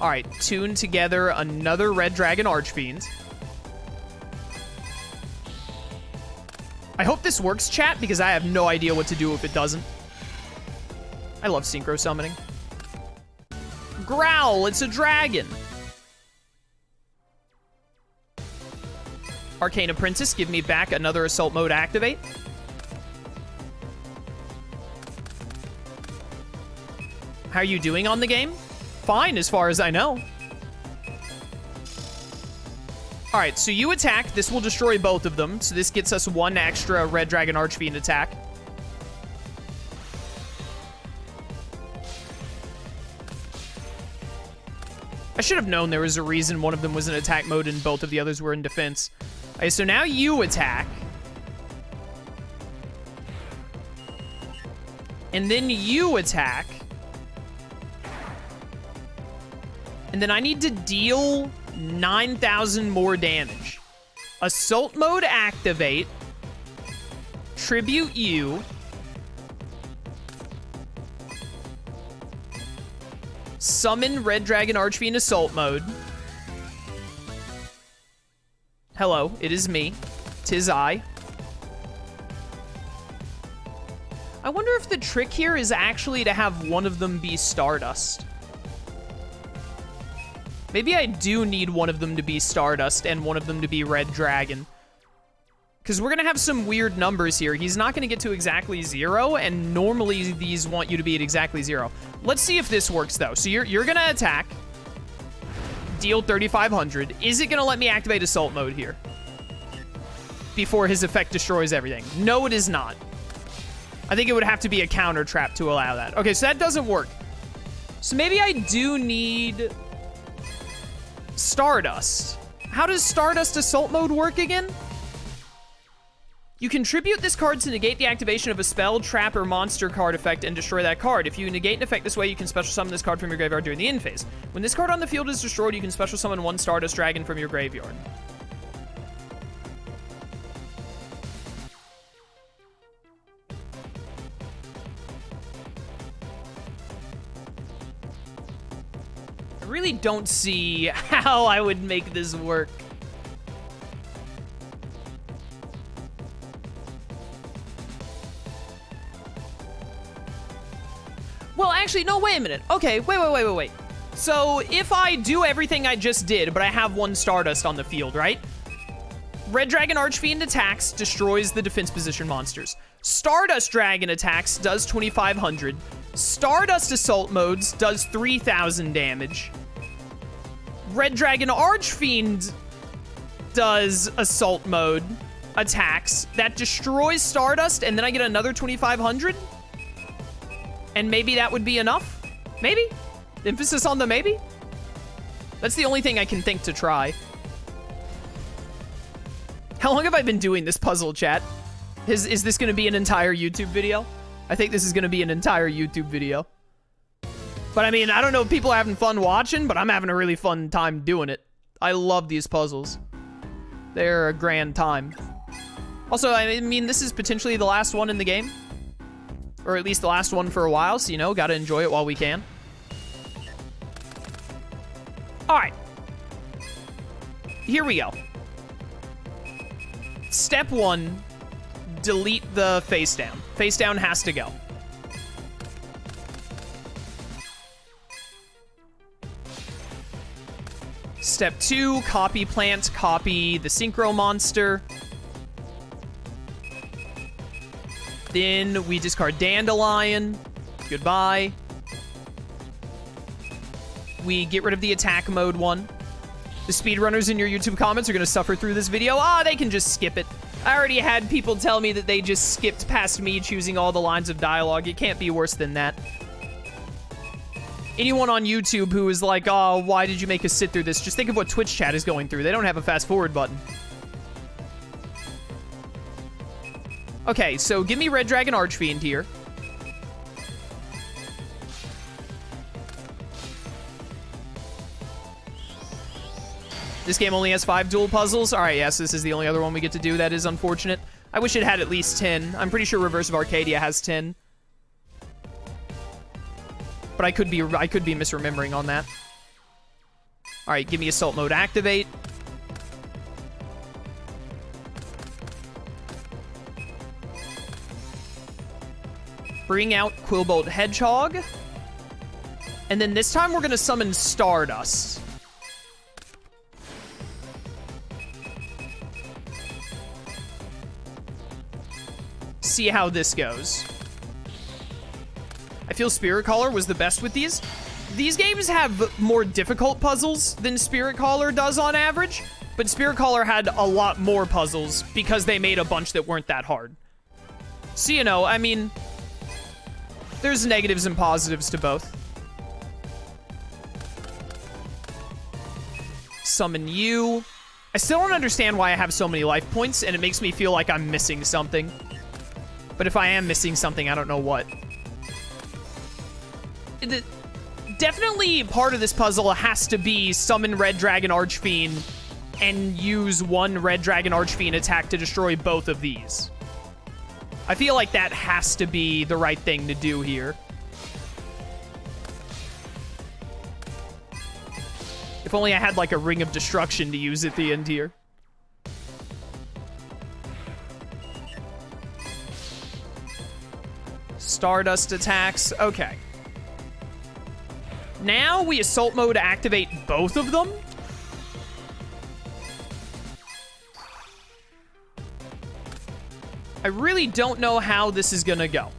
All right, tune together another Red Dragon Archfiend. I hope this works, chat, because I have no idea what to do if it doesn't. I love synchro summoning. Growl, it's a dragon. Arcana Princess, give me back another Assault Mode activate. How are you doing on the game? Fine, as far as I know. All right, so you attack. This will destroy both of them. So this gets us one extra Red Dragon Archfiend attack. I should have known there was a reason one of them was in attack mode and both of the others were in defense. Okay, so now you attack. And then you attack. And then I need to deal 9,000 more damage. Assault mode activate. Tribute you. Summon Red Dragon Archfiend Assault mode. Hello, it is me. 'Tis I. I wonder if the trick here is actually to have one of them be Stardust. Maybe I do need one of them to be Stardust and one of them to be Red Dragon. Because we're going to have some weird numbers here. He's not going to get to exactly 0, and normally these want you to be at exactly 0. Let's see if this works, though. So you're going to attack. Deal 3,500. Is it going to let me activate Assault Mode here? Before his effect destroys everything. No, it is not. I think it would have to be a counter trap to allow that. Okay, so that doesn't work. So maybe I do need Stardust. How does Stardust Assault Mode work again? You contribute this card to negate the activation of a spell, trap, or monster card effect and destroy that card. If you negate an effect this way, you can special summon this card from your graveyard during the end phase. When this card on the field is destroyed, you can special summon one Stardust Dragon from your graveyard. I really don't see how I would make this work. Well, actually, no, wait a minute. Okay, wait. So, if I do everything I just did, but I have one Stardust on the field, right? Red Dragon Archfiend attacks, destroys the defense position monsters. Stardust Dragon attacks, does 2,500. Stardust Assault Modes does 3,000 damage. Red Dragon Archfiend does Assault Mode attacks. That destroys Stardust, and then I get another 2,500? And maybe that would be enough? Maybe? Emphasis on the maybe? That's the only thing I can think to try. How long have I been doing this puzzle, chat? Is this going to be an entire YouTube video? I think this is going to be an entire YouTube video. But I mean, I don't know if people are having fun watching, but I'm having a really fun time doing it. I love these puzzles. They're a grand time. Also, I mean, this is potentially the last one in the game. Or at least the last one for a while, so, you know, gotta enjoy it while we can. Alright. Here we go. Step 1, delete the face down. Face down has to go. Step 2, copy plant, copy the Synchro Monster. Then we discard Dandelion. Goodbye. We get rid of the attack mode one. The speedrunners in your YouTube comments are going to suffer through this video. They can just skip it. I already had people tell me that they just skipped past me choosing all the lines of dialogue. It can't be worse than that. Anyone on YouTube who is like, oh, why did you make us sit through this? Just think of what Twitch chat is going through. They don't have a fast forward button. Okay, so give me Red Dragon Archfiend here. This game only has 5 dual puzzles. All right, yes, this is the only other one we get to do. That is unfortunate. I wish it had at least 10. I'm pretty sure Reverse of Arcadia has 10. But I could be misremembering on that. All right, give me Assault Mode activate. Bring out Quillbolt Hedgehog. And then this time we're going to summon Stardust. See how this goes. I feel Spirit Caller was the best with these. These games have more difficult puzzles than Spirit Caller does on average, but Spirit Caller had a lot more puzzles because they made a bunch that weren't that hard. So, you know, I mean, there's negatives and positives to both. Summon you. I still don't understand why I have so many life points, and it makes me feel like I'm missing something. But if I am missing something, I don't know what. Definitely part of this puzzle has to be summon Red Dragon Archfiend and use one Red Dragon Archfiend attack to destroy both of these. I feel like that has to be the right thing to do here. If only I had like a Ring of Destruction to use at the end here. Stardust attacks. Okay. Now we Assault Mode activate both of them. I really don't know how this is gonna go.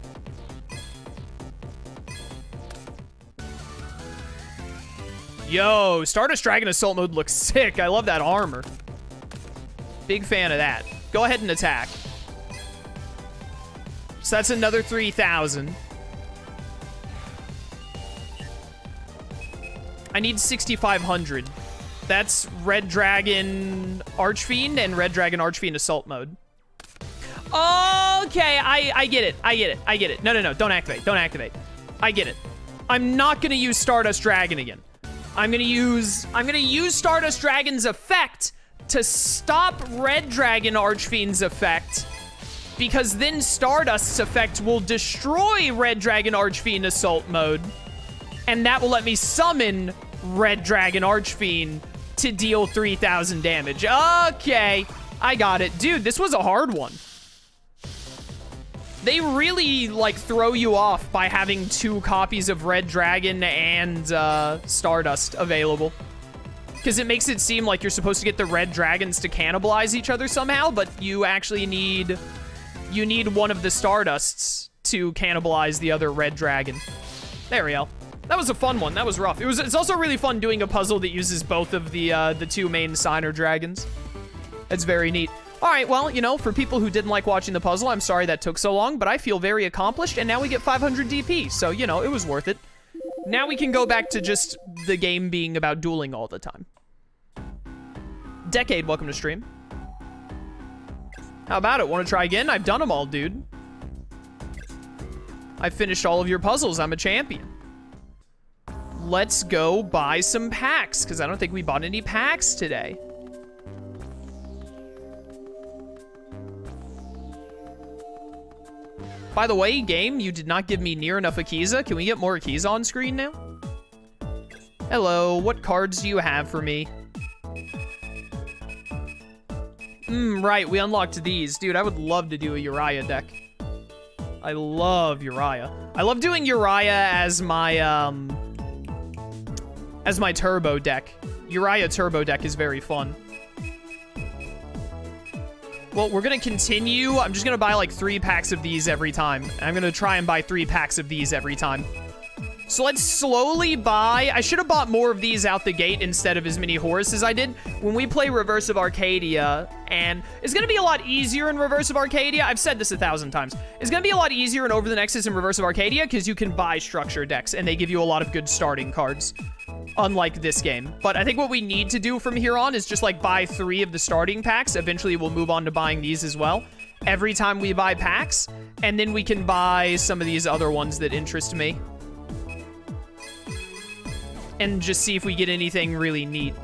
Yo, Stardust Dragon Assault Mode looks sick. I love that armor. Big fan of that. Go ahead and attack. So that's another 3,000. I need 6,500. That's Red Dragon Archfiend and Red Dragon Archfiend Assault Mode. Okay, I get it. I get it. I get it. No, don't activate. Don't activate. I get it. I'm not gonna use Stardust Dragon again. I'm gonna use Stardust Dragon's effect to stop Red Dragon Archfiend's effect, because then Stardust's effect will destroy Red Dragon Archfiend Assault Mode, and that will let me summon Red Dragon Archfiend to deal 3,000 damage. Okay, I got it. Dude, this was a hard one. They really, like, throw you off by having 2 copies of Red Dragon and Stardust available. Because it makes it seem like you're supposed to get the Red Dragons to cannibalize each other somehow, but you actually need... You need one of the Stardusts to cannibalize the other Red Dragon. There we go. That was a fun one. That was rough. It's also really fun doing a puzzle that uses both of the 2 main Signer Dragons. That's very neat. All right, well, you know, for people who didn't like watching the puzzle, I'm sorry that took so long, but I feel very accomplished, and now we get 500 DP, so, you know, it was worth it. Now we can go back to just the game being about dueling all the time. Decade, welcome to stream. How about it? Want to try again? I've done them all, dude. I've finished all of your puzzles. I'm a champion. Let's go buy some packs, because I don't think we bought any packs today. By the way, game, you did not give me near enough Akiza. Can we get more Akiza on screen now? Hello, what cards do you have for me? Right, we unlocked these. Dude, I would love to do a Uriah deck. I love Uriah. I love doing Uriah as my turbo deck. Uriah turbo deck is very fun. Well, we're gonna continue. I'm just gonna buy like 3 packs of these every time. I'm gonna try and buy 3 packs of these every time. So let's slowly buy. I should have bought more of these out the gate instead of as many Horus as I did. When we play Reverse of Arcadia, and it's gonna be a lot easier in Reverse of Arcadia. I've said this 1,000 times. It's gonna be a lot easier in Over the Nexus in Reverse of Arcadia because you can buy structure decks and they give you a lot of good starting cards. Unlike this game. But I think what we need to do from here on is just like buy 3 of the starting packs. Eventually we'll move on to buying these as well. Every time we buy packs, and then we can buy some of these other ones that interest me. And just see if we get anything really neat.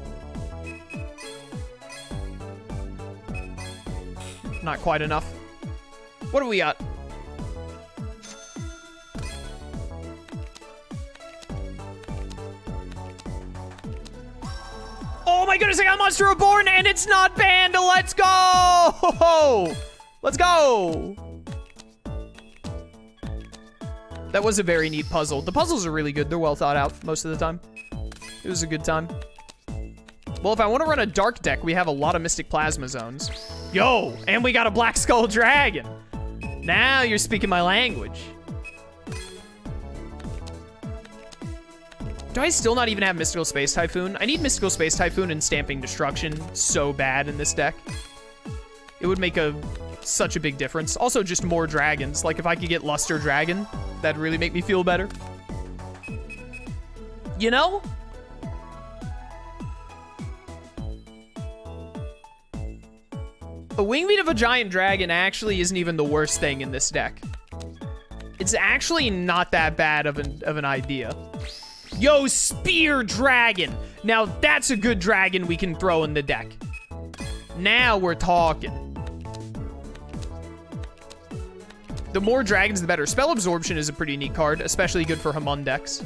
Not quite enough. What do we got? my goodness, I got Monster Reborn and it's not banned. Let's go. Let's go. That was a very neat puzzle. The puzzles are really good. They're well thought out most of the time. It was a good time. Well, if I want to run a dark deck, we have a lot of Mystic Plasma Zones. Yo, and we got a Black Skull Dragon. Now you're speaking my language. Do I still not even have Mystical Space Typhoon? I need Mystical Space Typhoon and Stamping Destruction so bad in this deck. It would make such a big difference. Also, just more dragons. Like, if I could get Luster Dragon, that'd really make me feel better. You know? A Wingbeat of a Giant Dragon actually isn't even the worst thing in this deck. It's actually not that bad of an idea. Yo, Spear Dragon. Now, that's a good dragon we can throw in the deck. Now we're talking. The more dragons, the better. Spell Absorption is a pretty neat card, especially good for Hamon decks.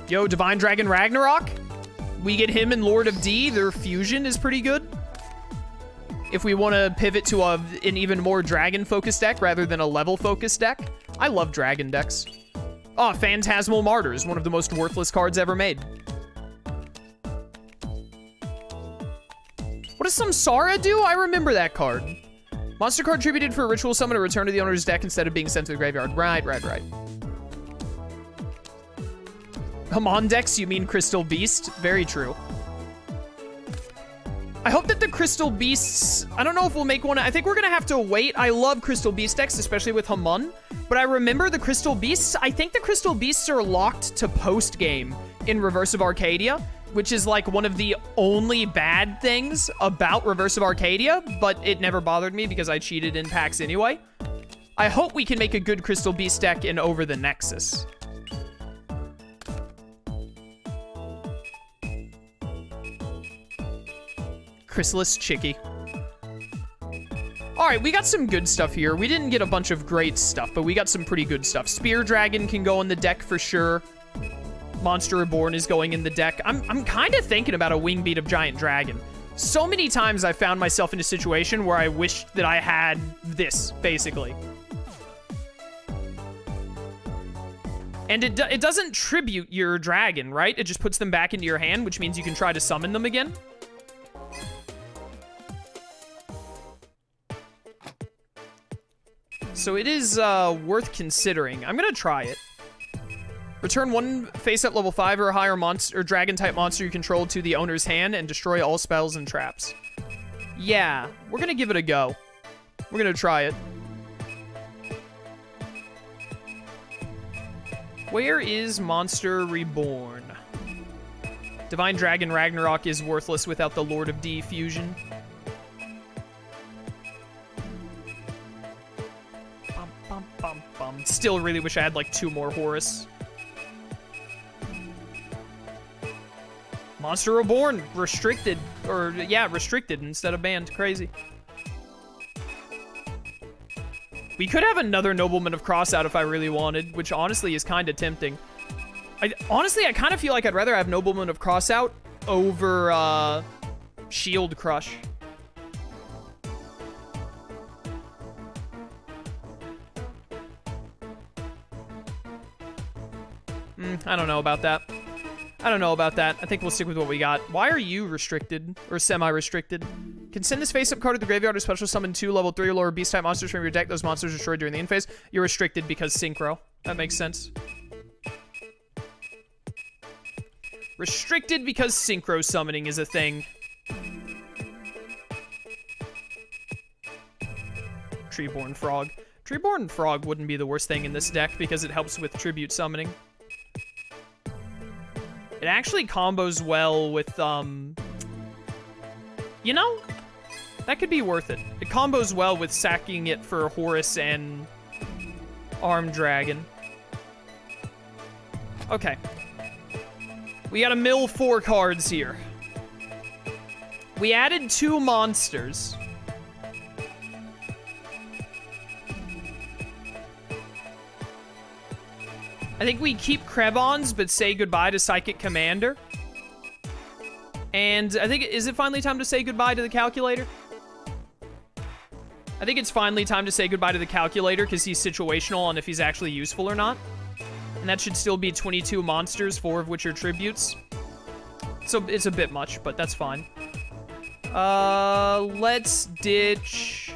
Yo, Divine Dragon Ragnarok. We get him and Lord of D. Their fusion is pretty good. If we want to pivot to an even more dragon-focused deck rather than a level-focused deck. I love dragon decks. Oh, Phantasmal Martyrs, one of the most worthless cards ever made. What does Samsara do? I remember that card. Monster card tributed for a ritual summon to return to the owner's deck instead of being sent to the graveyard. Right. Hamon decks, you mean Crystal Beast? Very true. I hope that the Crystal Beasts, I don't know if we'll make one. I think we're going to have to wait. I love Crystal Beast decks, especially with Hamon. But I remember the Crystal Beasts. I think the Crystal Beasts are locked to post-game in Reverse of Arcadia, which is like one of the only bad things about Reverse of Arcadia, but it never bothered me because I cheated in packs anyway. I hope we can make a good Crystal Beast deck in Over the Nexus. Chrysalis Chicky. All right, we got some good stuff here. We didn't get a bunch of great stuff, but we got some pretty good stuff. Spear Dragon can go in the deck for sure. Monster Reborn is going in the deck. I'm kind of thinking about a Wingbeat of Giant Dragon. So many times I found myself in a situation where I wished that I had this, basically. And it doesn't tribute your dragon, right? It just puts them back into your hand, which means you can try to summon them again. So it is worth considering. I'm gonna try it. Return one face-up level 5 or higher monster or dragon-type monster you control to the owner's hand and destroy all spells and traps. Yeah, we're gonna give it a go. We're gonna try it. Where is Monster Reborn? Divine Dragon Ragnarok is worthless without the Lord of D fusion. Still really wish I had like 2 more Horus. Monster Reborn, restricted. Or, yeah, restricted instead of banned. Crazy. We could have another Nobleman of Crossout if I really wanted, which honestly is kind of tempting. Honestly, I kind of feel like I'd rather have Nobleman of Crossout over Shield Crush. I don't know about that. I think we'll stick with what we got. Why are you restricted? Or semi-restricted? Can send this face-up card to the graveyard to special summon 2 level 3 or lower beast-type monsters from your deck. Those monsters are destroyed during the end phase. You're restricted because Synchro. That makes sense. Restricted because Synchro summoning is a thing. Treeborn Frog. Treeborn Frog wouldn't be the worst thing in this deck because it helps with tribute summoning. It actually combos well with, you know, that could be worth it. It combos well with sacking it for Horus and Armed Dragon. Okay. We gotta mill 4 cards here. We added 2 monsters. I think we keep Krebons, but say goodbye to Psychic Commander. And I think, is it finally time to say goodbye to the Calculator? I think it's finally time to say goodbye to the Calculator because he's situational on if he's actually useful or not. And that should still be 22 monsters, 4 of which are tributes. So it's a bit much, but that's fine. Let's ditch...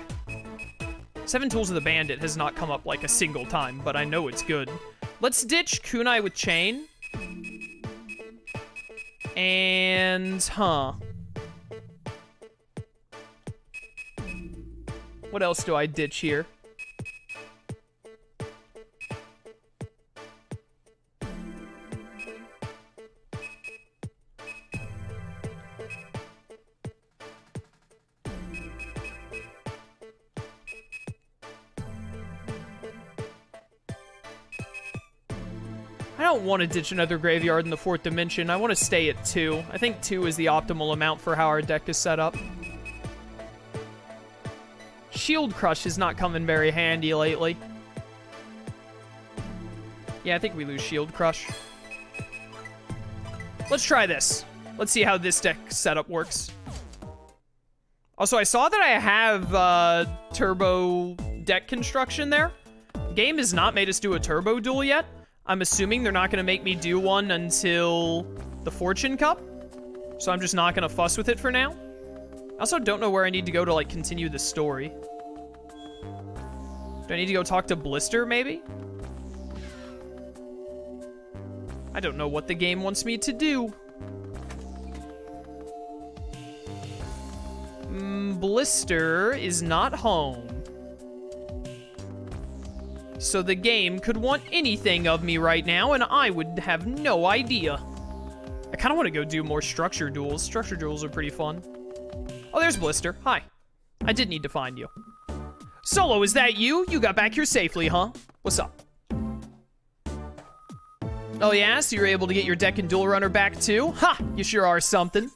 7 Tools of the Bandit has not come up like a single time, but I know it's good. Let's ditch Kunai with Chain. And, what else do I ditch here? I don't want to ditch another graveyard in the 4th dimension. I want to stay at 2. I think 2 is the optimal amount for how our deck is set up. Shield Crush is not coming very handy lately. Yeah, I think we lose Shield Crush. Let's try this. Let's see how this deck setup works. Also, I saw that I have turbo deck construction there. Game has not made us do a turbo duel yet. I'm assuming they're not going to make me do one until the Fortune Cup. So I'm just not going to fuss with it for now. I also don't know where I need to go to, like, continue the story. Do I need to go talk to Blister, maybe? I don't know what the game wants me to do. Blister is not home. So the game could want anything of me right now, and I would have no idea. I kind of want to go do more structure duels. Structure duels are pretty fun. Oh, there's Blister. Hi. I did need to find you. Solo, is that you? You got back here safely, huh? What's up? Oh yeah, so you're able to get your deck and Duel Runner back too? Ha! You sure are something.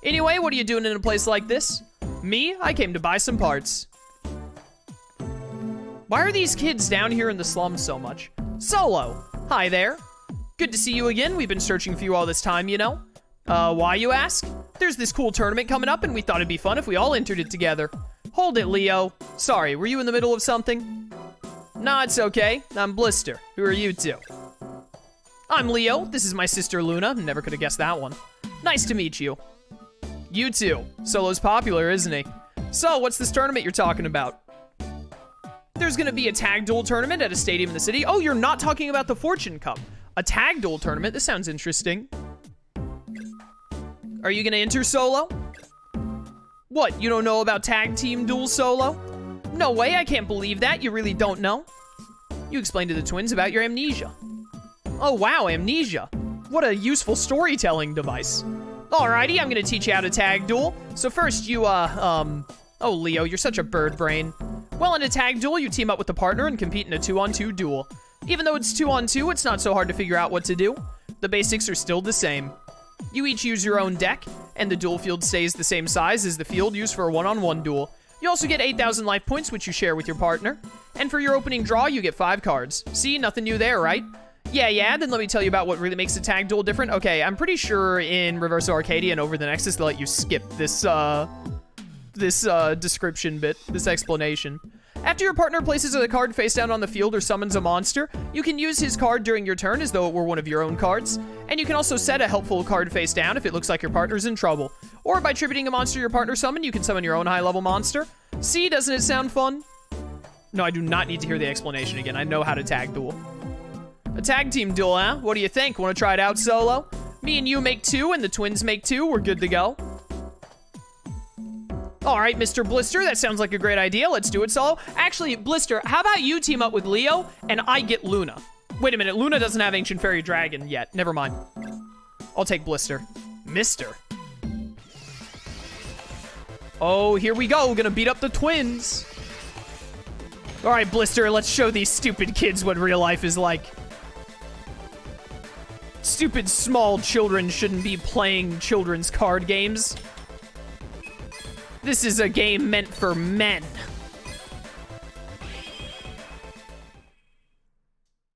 Anyway, what are you doing in a place like this? Me? I came to buy some parts. Why are these kids down here in the slums so much? Solo! Hi there. Good to see you again. We've been searching for you all this time, you know. Why, you ask? There's this cool tournament coming up, and we thought it'd be fun if we all entered it together. Hold it, Leo. Sorry, were you in the middle of something? Nah, it's okay. I'm Blister. Who are you two? I'm Leo. This is my sister, Luna. Never could have guessed that one. Nice to meet you. You too. Solo's popular, isn't he? So, what's this tournament you're talking about? There's gonna be a tag duel tournament at a stadium in the city. Oh, you're not talking about the Fortune Cup. A tag duel tournament? This sounds interesting. Are you gonna enter, Solo? What, you don't know about tag team duel, Solo? No way, I can't believe that. You really don't know. You explained to the twins about your amnesia. Oh wow, amnesia. What a useful storytelling device. Alrighty, I'm gonna teach you how to tag duel. So first you, oh Leo, you're such a bird brain. Well, in a tag duel, you team up with a partner and compete in a 2-on-2 duel. Even though it's 2-on-2, it's not so hard to figure out what to do. The basics are still the same. You each use your own deck, and the duel field stays the same size as the field used for a 1-on-1 duel. You also get 8,000 life points, which you share with your partner. And for your opening draw, you get 5 cards. See, nothing new there, right? Yeah, then let me tell you about what really makes a tag duel different. Okay, I'm pretty sure in Reverso Arcadia and Over the Nexus, they'll let you skip this, description bit, this explanation. After your partner places a card face down on the field or summons a monster, you can use his card during your turn as though it were one of your own cards. And you can also set a helpful card face down if it looks like your partner's in trouble. Or by tributing a monster your partner summoned, you can summon your own high-level monster. See, doesn't it sound fun? No, I do not need to hear the explanation again. I know how to tag duel. A tag team duel, huh? What do you think? Want to try it out, Solo? Me and you make 2, and the twins make 2. We're good to go. All right, Mr. Blister, that sounds like a great idea. Let's do it, Solo. Actually, Blister, how about you team up with Leo, and I get Luna? Wait a minute, Luna doesn't have Ancient Fairy Dragon yet. Never mind. I'll take Blister. Mister. Oh, here we go. Gonna beat up the twins. All right, Blister, let's show these stupid kids what real life is like. Stupid small children shouldn't be playing children's card games. This is a game meant for men.